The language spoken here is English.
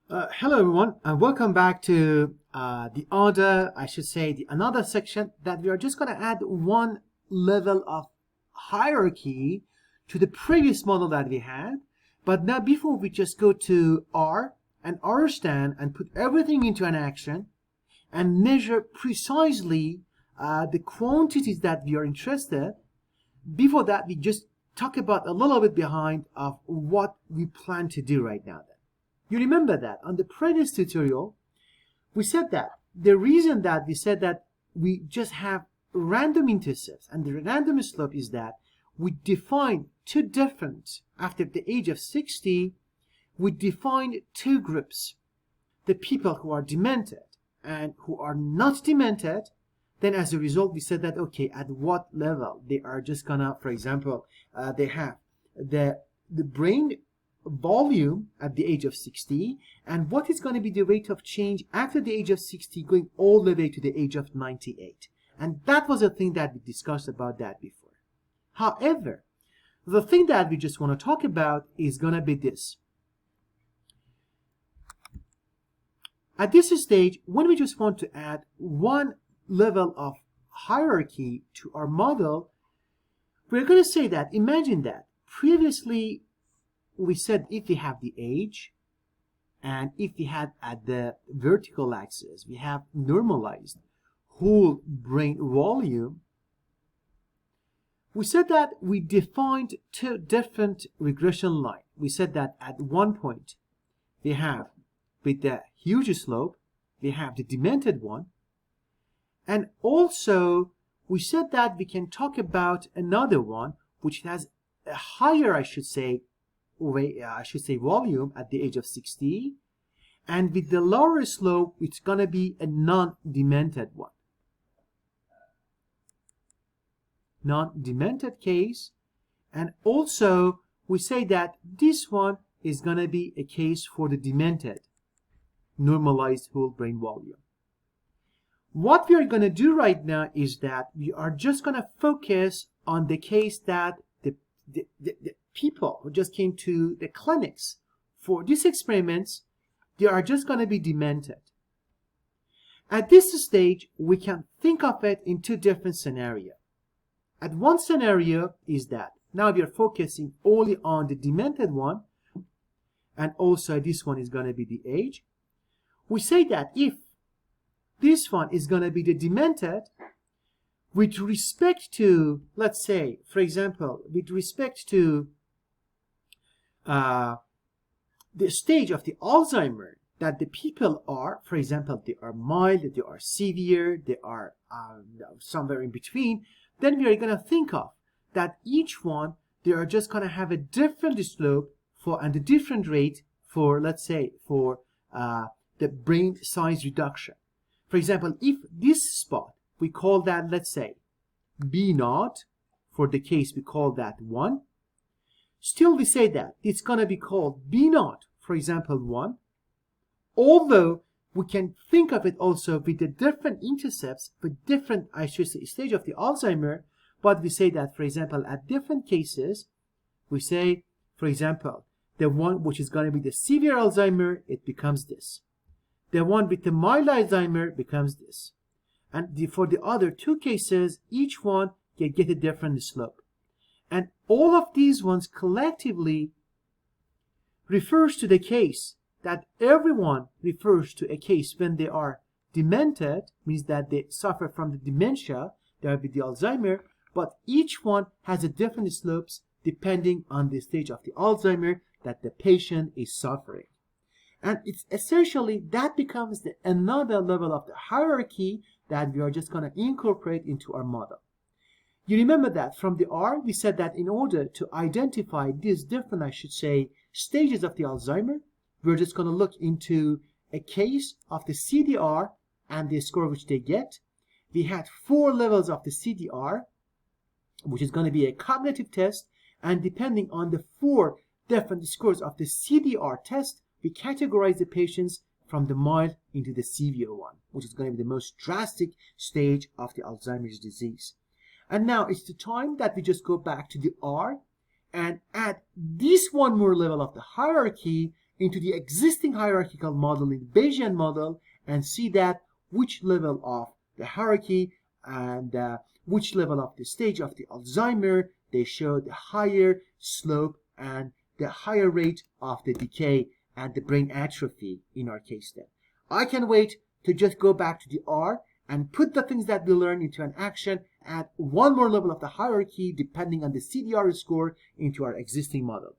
Hello everyone, and welcome back to another section that we are just going to add one level of hierarchy to the previous model that we had. But now before we just go to R and understand and put everything into an action and measure precisely the quantities that we are interested, before that we just talk about a little bit behind of what we plan to do right now. You remember that on the previous tutorial, we said that the reason that we said that we just have random intercepts and the random slope is that we define two different, after the age of 60, we defined two groups, the people who are demented and who are not demented. Then as a result, we said that, okay, at what level they are just gonna, for example, they have the brain volume at the age of 60, and what is going to be the rate of change after the age of 60 going all the way to the age of 98. And that was a thing that we discussed about that before. However, the thing that we just want to talk about is going to be this. At this stage, when we just want to add one level of hierarchy to our model, we're going to say that, imagine that previously we said if we have the age and if we had at the vertical axis, we have normalized whole brain volume, we said that we defined two different regression lines. We said that at one point we have with the huge slope, we have the demented one, and also we said that we can talk about another one which has a higher, volume at the age of 60, and with the lower slope it's going to be a non-demented one. Non-demented case, and also we say that this one is going to be a case for the demented normalized whole brain volume. What we are going to do right now is that we are just going to focus on the case that the people who just came to the clinics for these experiments, they are just going to be demented. At this stage, we can think of it in two different scenarios. At one scenario is that now we are focusing only on the demented one, and also this one is going to be the age. We say that if this one is going to be the demented, with respect to, let's say, for example, with respect to the stage of the Alzheimer that the people are, for example, they are mild, they are severe, they are somewhere in between, then we are going to think of that each one, they are just going to have a different slope for and a different rate for, let's say, for the brain size reduction. For example, if this spot, we call that, let's say, B0, for the case we call that 1, still we say that it's going to be called B0, for example, 1, although we can think of it also with the different intercepts for different, stage of the Alzheimer, but we say that, for example, at different cases, we say, for example, the one which is going to be the severe Alzheimer, it becomes this. The one with the mild Alzheimer becomes this. And for the other two cases, each one can get a different slope. And all of these ones collectively refers to the case that everyone refers to a case when they are demented, means that they suffer from the dementia, they are with the Alzheimer, but each one has a different slopes depending on the stage of the Alzheimer that the patient is suffering. And it's essentially, that becomes another level of the hierarchy that we are just going to incorporate into our model. You remember that from the R, we said that in order to identify these different, stages of the Alzheimer, we're just going to look into a case of the CDR and the score which they get. We had 4 levels of the CDR, which is going to be a cognitive test, and depending on the 4 different scores of the CDR test, we categorize the patients from the mild into the severe one, which is going to be the most drastic stage of the Alzheimer's disease. And now it's the time that we just go back to the R and add this one more level of the hierarchy, into the existing hierarchical model in the Bayesian model and see that which level of the hierarchy and which level of the stage of the Alzheimer they show the higher slope and the higher rate of the decay and the brain atrophy in our case then. I can wait to just go back to the R and put the things that we learned into an action, add one more level of the hierarchy depending on the CDR score into our existing model.